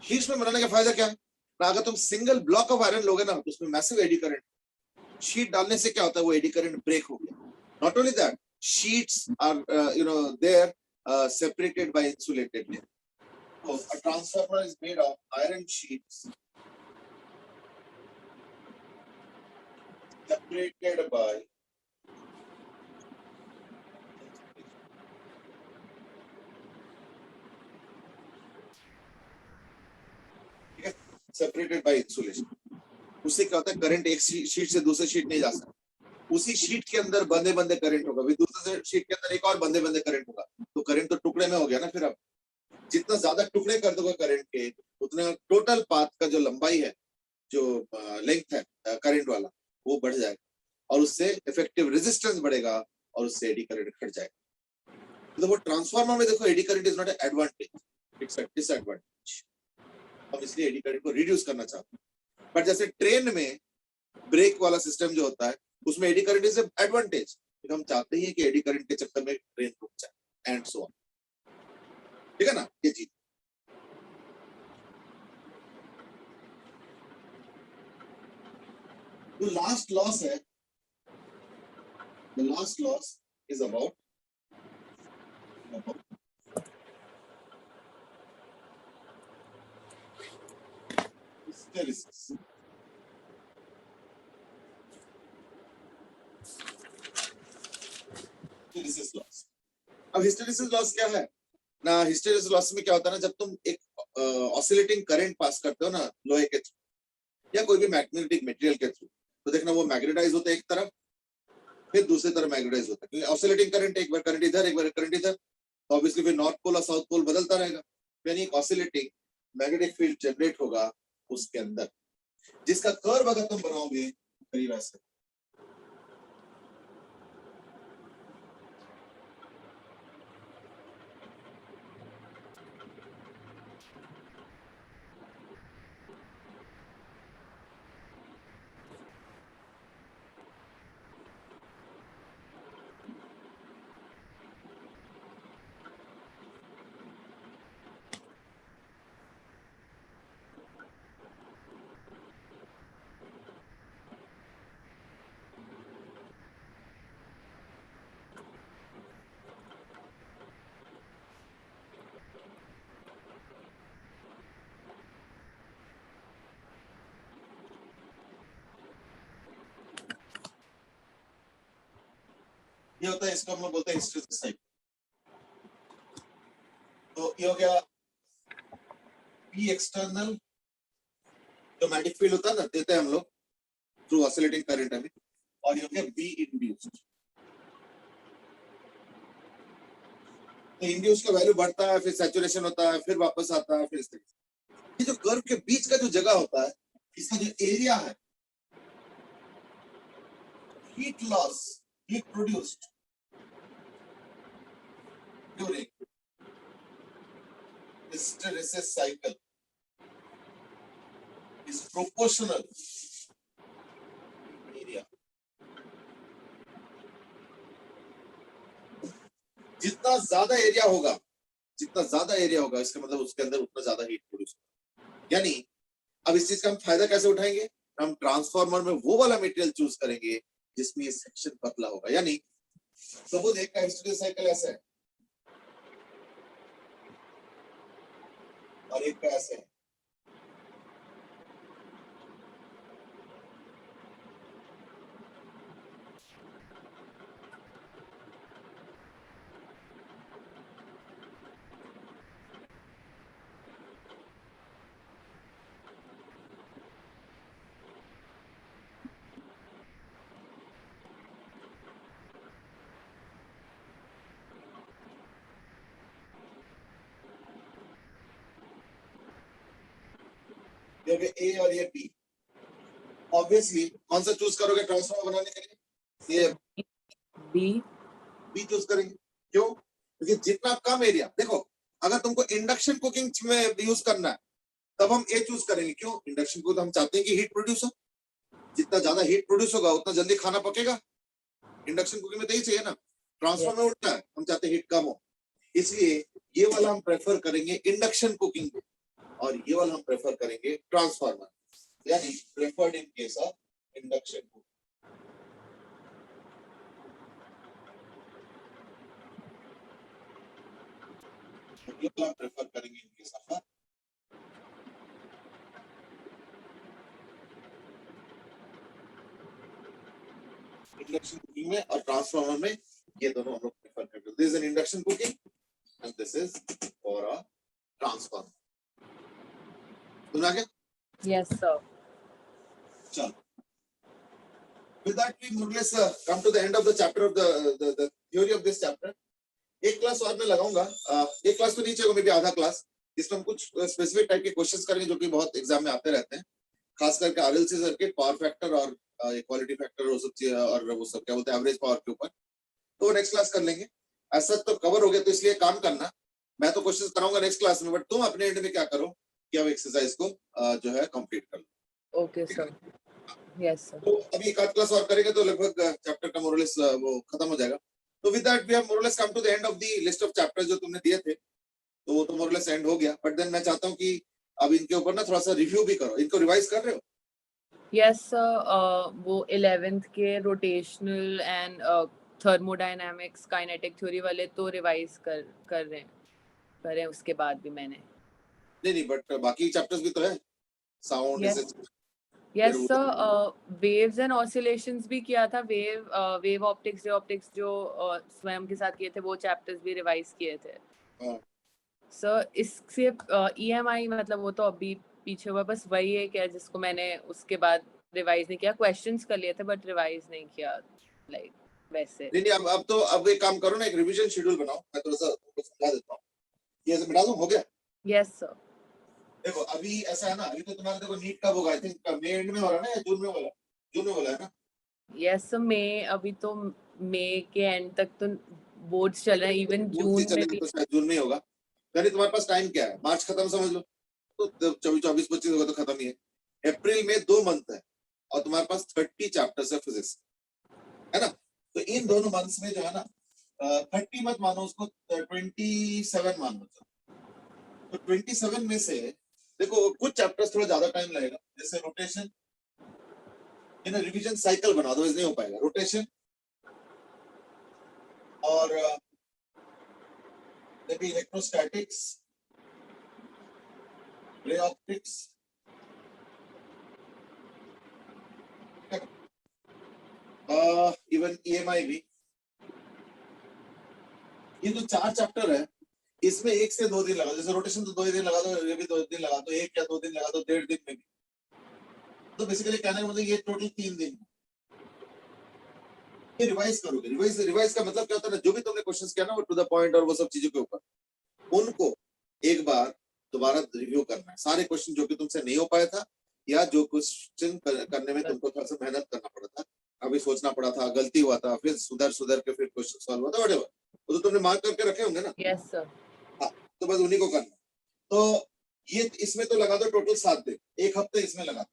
शीट्स में बनाने का फायदा क्या है? ना अगर तुम सिंगल ब्लॉक ऑफ आयरन लोगे ना, तो उसमें मैसिव एडी करंट। शीट डालने से क्या होता है? वो एडी करंट ब्रेक हो गया। Not only that, sheets are there separated by insulated layer. So a transformer is made of iron sheets separated by separated by insulation. उससे क्या होता है? करंट एक शीट से दूसरे शीट नहीं जा सकता। उसी शीट के अंदर बंदे बंदे करंट होगा, फिर दूसरे शीट के अंदर एक और बंदे बंदे करंट होगा। तो करंट तो टुकड़े में हो गया ना। फिर अब जितना ज्यादा टुकड़े कर दोगे करंट के, उतना टोटल पाथ का जो लंबाई है, जो लेंथ है करंट वाला, वो बढ़ जाएगा। और उससे इफेक्टिव रेजिस्टेंस बढ़ेगा और उससे एडी करंट घट जाएगा। तो वो ट्रांसफार्मर में देखो AD current is not a advantage, it's a disadvantage. हम इसलिए एडी करंट को रिड्यूस करना चाहते हैं। बट जैसे ट्रेन में ब्रेक वाला सिस्टम जो होता है उसमें एडी करंट इज एडवांटेज, हम चाहते हैं कि एडी करंट के चक्कर में ट्रेन रुक जाए एंड सो ऑन। ठीक है ना, ये चीज। जो लास्ट लॉस है, the last loss is about hysteresis. Hysteresis loss. अब hysteresis loss क्या है ना? hysteresis loss में क्या होता है ना, जब तुम एक ऑसिलेटिंग करंट पास करते हो ना लोहे के थ्रू या कोई भी मैग्नेटिक मटेरियल के थ्रू, तो देखना वो मैग्नेटाइज होता है एक तरफ, फिर दूसरी तरफ मैग्नेटाइज होता है, क्योंकि ऑसिलेटिंग करंट एक बार करंट इधर एक बार करंट इधर, तो ऑब्वियसली फिर नॉर्थ पोल और साउथ पोल बदलता रहेगा। यानी एक ऑसिलेटिंग मैग्नेटिक फील्ड जनरेट होगा उसके अंदर, जिसका कर्व अगर तुम बनाओगे करीब ऐसे, ये होता है, इसको हम लोग बोलते हैं हिस्टेरेसिस साइकिल। तो ये हो गया पी एक्सटर्नल, जो मैग्नेटिक फील्ड होता है ना, देते हैं हम लोग थ्रू ऑसिलेटिंग करंट हमें, और ये हो गया बी इंड्यूस्ड। तो इंड्यूस का वैल्यू बढ़ता है, फिर सैचुरेशन होता है, फिर वापस आता है, फिर इस तरीके से। ये जो कर्व के बीच का जो जगह होता है, इसका जो एरिया है, heat loss, heat produced during hysteresis cycle is proportional area. जितना ज्यादा एरिया होगा, जितना ज्यादा एरिया होगा, इसका मतलब उसके अंदर उतना ज्यादा हीट प्रोड्यूस होगा। यानी अब इस चीज का हम फायदा कैसे उठाएंगे? हम ट्रांसफार्मर में वो वाला मटेरियल चूज करेंगे जिसमें ये सेक्शन पतला होगा। यानी सपोज एक का हिस्टेरेसिस साइकिल ऐसा है और एक का ऐसा है, ये ए और ये बी। ऑब्वियसली कौन सा चूज करोगे ट्रांसफार्मर बनाने के लिए? ये बी चूज करेंगे। क्यों? क्योंकि जितना कम एरिया, देखो अगर तुमको इंडक्शन कुकिंग में यूज करना है तब हम ए चूज करेंगे। क्यों? इंडक्शन को तो हम चाहते हैं कि हीट प्रोड्यूस हो, जितना ज्यादा हीट प्रोड्यूस होगा उतना जल्दी खाना पकेगा। इंडक्शन कुकिंग में तो यही चाहिए ना। ट्रांसफार्मर में उल्टा है, हम चाहते हैं हीट कम हो, इसलिए ये वाला हम प्रेफर करेंगे इंडक्शन कुकिंग में, और ये वाला हम प्रेफर करेंगे ट्रांसफार्मर, यानी preferred in case of induction cooking. ये वाला प्रेफर करेंगे in case of induction cooking में, और ट्रांसफार्मर में ये दोनों हम लोग प्रेफर करते हैं। This is an induction cooking and this is for a transformer. सुना क्या? Yes, sir. चलो, with that we more or less come to the end of the chapter of the theory of this chapter. एक class और मैं लगाऊंगा, एक class तो नीचे होगा, मे बी आधा क्लास, जिसमें हम कुछ स्पेसिफिक टाइप के क्वेश्चंस करेंगे जो कि बहुत एग्जाम में आते रहते हैं, खास करके आरएलसी सर्किट, पावर फैक्टर और क्वालिटी फैक्टर वो सब चीज़ और वो सब क्या बोलते हैं एवरेज पावर के ऊपर, तो नेक्स्ट क्लास कर लेंगे। ऐसा तो कवर हो गया, तो इसलिए काम करना, मैं तो कोशिश कराऊंगा नेक्स्ट क्लास में, बट तुम अपने एंड में क्या करो कि अब एक्सरसाइज को जो है कंप्लीट कर लो। Okay, ठीक है? sir. Yes, sir. तो अभी एक आध क्लास और करेंगे तो लगभग चैप्टर का मोरलेस वो खत्म हो जाएगा। तो with that we have more or less come to the end of the list of chapters जो तुमने दिए थे, तो वो तो मोरलेस एंड हो गया, बट देन मैं चाहता हूँ कि अब इनके ऊपर ना थोड़ा सा रिव्यू भी करो। इनको रिवाइज कर रहे हो? Yes, sir. वो 11th के rotational and thermodynamics, kinetic theory वाले तो revise कर रहे हैं उसके बाद भी मैंने। नहीं नहीं, बट बाकी चैप्टर्स भी तो है, साउंड Yes. इसे Yes, sir. Waves and oscillations भी किया था, wave optics, ray optics जो स्वयं के साथ किए थे, वो chapters भी revise किए थे। हाँ। सर इससे EMI मतलब वो तो अभी पीछे हुआ, बस वही एक है जिसको मैंने उसके बाद रिवाइज नहीं किया, क्वेश्चंस कर लिए थे बट रिवाइज नहीं किया लाइक वैसे। नहीं नहीं, अब तो अब एक काम करो ना, एक रिवीजन शेड्यूल बनाओ, मैं थोड़ा सा तुमको समझा देता हूँ। ये ऐसे मिटा दूं, हो गया? Yes sir. देखो अभी ऐसा है ना, अभी तो तुम्हारा देखो नीट कब होगा, आई थिंक मई एंड में हो रहा है ना, या जून में हो रहा है? जून में हो रहा है ना? यस सर, मई, अभी तो मई के एंड तक तो बोर्ड्स चल रहे हैं, इवन जून से जून में चलेगा भी। तो शायद जून में ही होगा। यानी तुम्हारे पास टाइम क्या है, मार्च खत्म समझ लो, तो 24-25 होगा तो खत्म ही है। अप्रैल में 2 मंथ है और तुम्हारे पास 30 चैप्टर्स है फिजिक्स, है ना? तो इन दोनों मंथ्स में जो है ना 30 मत मानो उसको, 27 मानो। तो 27 में से देखो कुछ चैप्टर्स थोड़ा ज्यादा टाइम लगेगा, जैसे रोटेशन, इन्हें रिवीजन साइकिल बना दो, नहीं हो पाएगा रोटेशन, और electrostatics, ray optics, even EMI भी। ये जो 4 चैप्टर है, इसमें 1 से 2 दिन लगा, जैसे रोटेशन तो 2 ही दिन लगा दो, ये भी 2 दिन लगा दो, 1 या 2 दिन लगा दो, 1.5 दिन में भी। तो बेसिकली कहने का मतलब ये टोटल 3 दिन ये रिवाइज करोगे। रिवाइज का मतलब क्या होता है ना, जो भी तुमने क्वेश्चंस किया ना वो टू द पॉइंट और वो सब चीजों के ऊपर, उनको एक बार दोबारा रिव्यू करना है। सारे क्वेश्चन जो कि तुमसे नहीं हो पाया था, या जो क्वेश्चन करने में तुमको थोड़ा सा मेहनत करना पड़ा था, अभी सोचना पड़ा था, गलती हुआ था, फिर सुधर के फिर क्वेश्चन सॉल्व हुआ था, व्हाटएवर, वो तो तुमने मार्क करके रखे होंगे ना। Yes sir. हाँ, तो बस उन्हीं को करना। तो ये इसमें तो लगा दो टोटल 7 दिन, 1 हफ्ते इसमें लगा दो,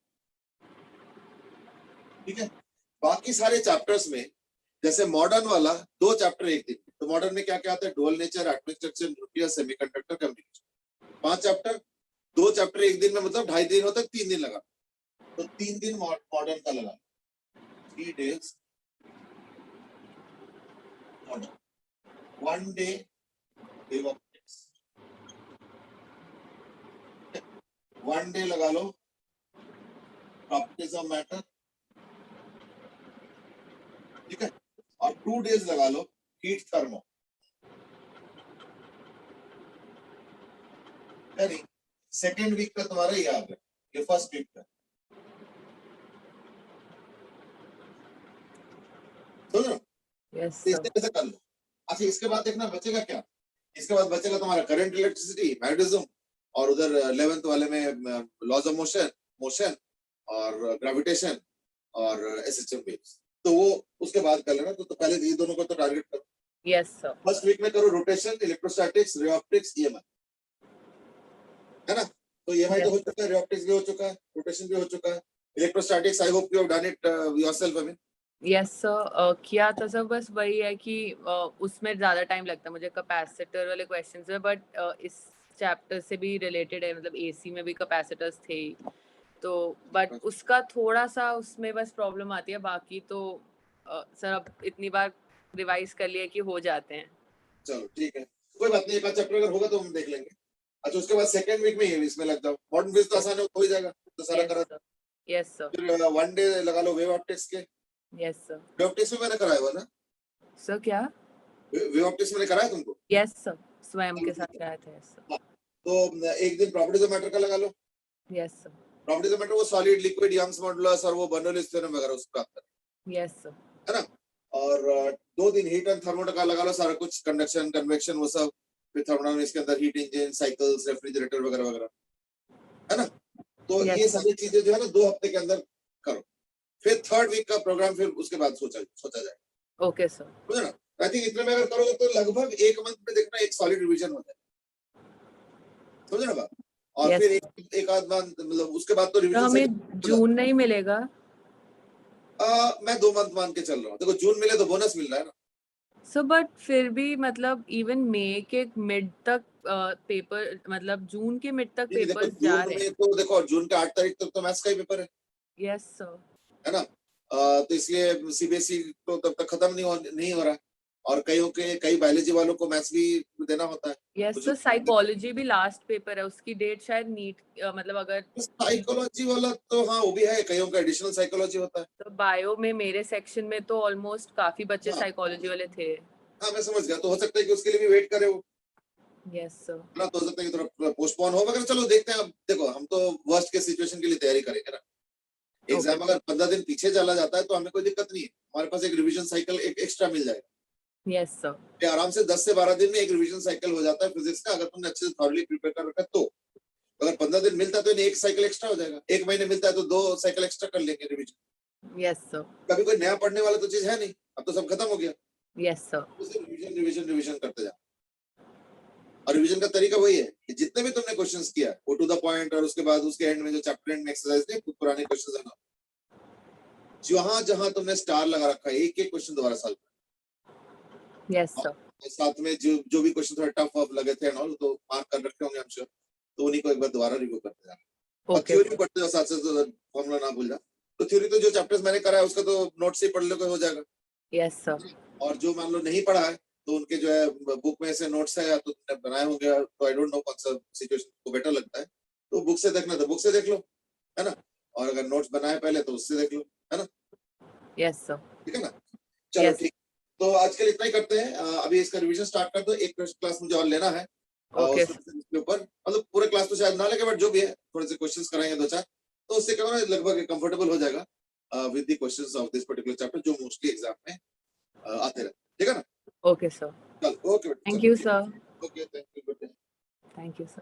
ठीक है? बाकी सारे चैप्टर्स में जैसे मॉडर्न वाला 2 चैप्टर 1 दिन, तो मॉडर्न में क्या क्या आता है, dual nature, atomic structure, nuclear, semiconductor, communication, 5 chapter, 2 chapter 1 दिन में, मतलब 2.5 दिन होता है, 3 दिन लगा, तो 3 दिन मॉडर्न का लगा, 3 days modern, 1 day wave optics, 1 day लगा लो प्रॉपर्टीज ऑफ मैटर, ठीक है, और 2 days लगा लो हीट थर्मो। यानी सेकेंड वीक का तुम्हारा ये आ गया, ये फर्स्ट वीक का, समझ रहे हो? यस तो इस सर। तरह से कर लो। अच्छा, इसके बाद देखना बचेगा क्या, इसके बाद बचेगा तुम्हारा करंट, इलेक्ट्रिसिटी, मैग्नेटिज्म, और उधर 11th वाले में लॉज ऑफ मोशन, मोशन और ग्रेविटेशन और एसएचएम वेव्स, तो वो उसके बाद कर लेना। तो पहले ये दोनों को तो टारगेट करो। Yes sir. फर्स्ट वीक में करो rotation, electrostatics, ray optics, EMI, है ना? तो EMI तो हो चुका है, रे ऑप्टिक्स भी हो चुका है, रोटेशन भी हो चुका है, electrostatics I hope you have done it yourself. I mean yes sir, किया था सर, बस वही है कि उसमें ज़्यादा टाइम लगता है मुझे कैपेसिटर वाले क्वेश्चंस में, बट इस चैप्टर से भी रिलेटेड है, मतलब AC में भी कैपेसिटर्स थे ही, तो बट उसका थोड़ा सा उसमें बस प्रॉब्लम आती है, बाकी तो सर अब इतनी बार रिवाइज कर लिया कि हो जाते हैं। चलो ठीक है, कोई बात नहीं, एक आध चैप्टर अगर होगा तो हम देख लेंगे। अच्छा, उसके बाद सेकंड वीक में ये इसमें लग जाओ, मॉडर्न फिजिक्स तो आसान है, हो ही जाएगा, तो सारा करा। Yes sir. फिर 1 डे लगा लो वेव ऑप्टिक्स के। Yes sir. वेव ऑप्टिक्स में मैंने कराया हुआ ना, सर क्या? वेव ऑप्टिक्स मैंने कराया तुमको। यस सर, स्वयं के साथ कराया था। Yes sir. हाँ, तो एक दिन प्रॉपर्टीज ऑफ मैटर का लगा लो। Yes sir. Properties of matter वो सॉलिड, लिक्विड, यंग्स मॉडुलस और वो बर्नौलीज थ्योरम वगैरह उसको प्राप्त करना, यस सर। है ना? और 2 दिन हीट एंड थर्मो का लगा लो, सारा कुछ कंडक्शन, कन्वेक्शन, वो सब, फिर थर्मोडायनामिक्स के अंदर हीट इंजन, साइकिल्स, रेफ्रिजरेटर वगैरह वगैरह, है ना? तो Yes, ये sir. सारी चीजें जो है ना 2 हफ्ते के अंदर करो। फिर थर्ड वीक का प्रोग्राम फिर उसके बाद सोचा जाए, ओके सर। समझे ना? आई थिंक इतने में अगर करोगे तो लगभग 1 मंथ में देखना एक सॉलिड रिवीजन हो जाए, समझे ना बात? और Yes, फिर sir. एक आध बार मतलब उसके बाद तो तो रिवीजन हमें साइकिल जून नहीं मिलेगा? मैं 2 मंथ मान के चल रहा हूँ। देखो जून मिले तो बोनस मिल रहा है ना। सो बट फिर भी मतलब इवन मई के मिड तक पेपर मतलब जून के मिड तक नहीं, देखो पेपर्स जा जून रहे में हैं। तो देखो जून के 8 तारीख तक तो मैथ्स का ही पेपर यस सर। है ना? तो इसलिए सीबीएसई तो तब तक खत्म नहीं हो रहा है और कई बायोलॉजी वालों को मैथ्स भी देना होता है। तो यस जो सर, साइकोलॉजी भी लास्ट पेपर है, उसकी डेट शायद नीट मतलब अगर साइकोलॉजी वाला तो हाँ वो भी है, कईयों का एडिशनल साइकोलॉजी होता है। तो बायो में मेरे सेक्शन में तो ऑलमोस्ट काफी बच्चे हाँ, साइकोलॉजी वाले थे। हाँ मैं समझ गया। तो हो सकता है कि उसके लिए भी वेट करे वो, यस सर। ना तो हो सकता है कि थोड़ा पोस्टपोन हो, मगर चलो देखते हैं। अब देखो हम तो वर्स्ट के सिचुएशन के लिए तैयारी करेंगे ना। ओके। एग्जाम अगर 15 दिन पीछे चला जाता है तो हमें कोई दिक्कत नहीं है, हमारे पास एक रिवीजन साइकिल एक एक्स्ट्रा मिल जाएगा। Yes sir. ये आराम से 10 से 12 दिन में एक रिवीजन साइकिल हो जाता है फिजिक्स का, अगर तुमने अच्छे से थॉरली प्रिपेयर कर रखा है तो। अगर 15 दिन मिलता है तो एक साइकिल एक्स्ट्रा हो जाएगा, 1 महीने मिलता है तो 2 साइकिल एक्स्ट्रा कर लेंगे रिवीजन। Yes sir. कभी कोई नया पढ़ने वाला तो चीज है नहीं, अब तो सब खत्म हो गया। Yes sir. तो सिर्फ रिवीजन रिवीजन रिवीजन करते जाओ। और रिवीजन का तरीका वही है कि जितने भी तुमने क्वेश्चंस किया वो टू द पॉइंट, और उसके बाद उसके एंड में जो चैप्टर एंड में एक्सरसाइज थे पुराने क्वेश्चंस है ना, जहां जहां तुमने स्टार लगा रखा है एक एक क्वेश्चन दोबारा सॉल्व यस करो। सर। और साथ में जो जो भी क्वेश्चन थोड़ा टफ वफ लगे थे और तो मार्क कर रखे होंगे हम श्योर, तो उन्हीं को एक बार दोबारा रिव्यू करते जाना। और ओके थ्योरी सर। पढ़ते जाओ साथ साथ, फॉर्मूला ना भूल जाओ। तो थ्योरी तो जो चैप्टर्स मैंने करा है उसका तो नोट से ही पढ़ लोगे, हो जाएगा। Yes sir. और जो मान लो नहीं पढ़ा है तो उनके जो है बुक में से नोट्स है या तो तुमने बनाए होंगे, तो आई डोंट नो कौन सा सिचुएशन को बेटर लगता है, तो बुक से देखना तो बुक से देख लो, है ना? और अगर नोट्स बनाए पहले तो उससे देख लो, है ना? Yes sir. ठीक है ना? चलो यस। ठीक। तो आज के लिए इतना ही करते हैं। अभी इसका रिवीजन स्टार्ट कर दो, एक क्लास मुझे और लेना है ओके सर। उसके ऊपर, मतलब पूरे क्लास तो शायद ना लेके बट जो भी है थोड़े से क्वेश्चंस कराएंगे दो चार, तो उससे क्या होगा ना, लगभग कंफर्टेबल हो जाएगा with the questions of this particular chapter जो मोस्टली एग्जाम में आते रहते हैं। ठीक है ना? Okay sir. चलो ओके बेटा, थैंक चलो यू ठीक। Sir. Okay, thank you, good day. Thank you sir.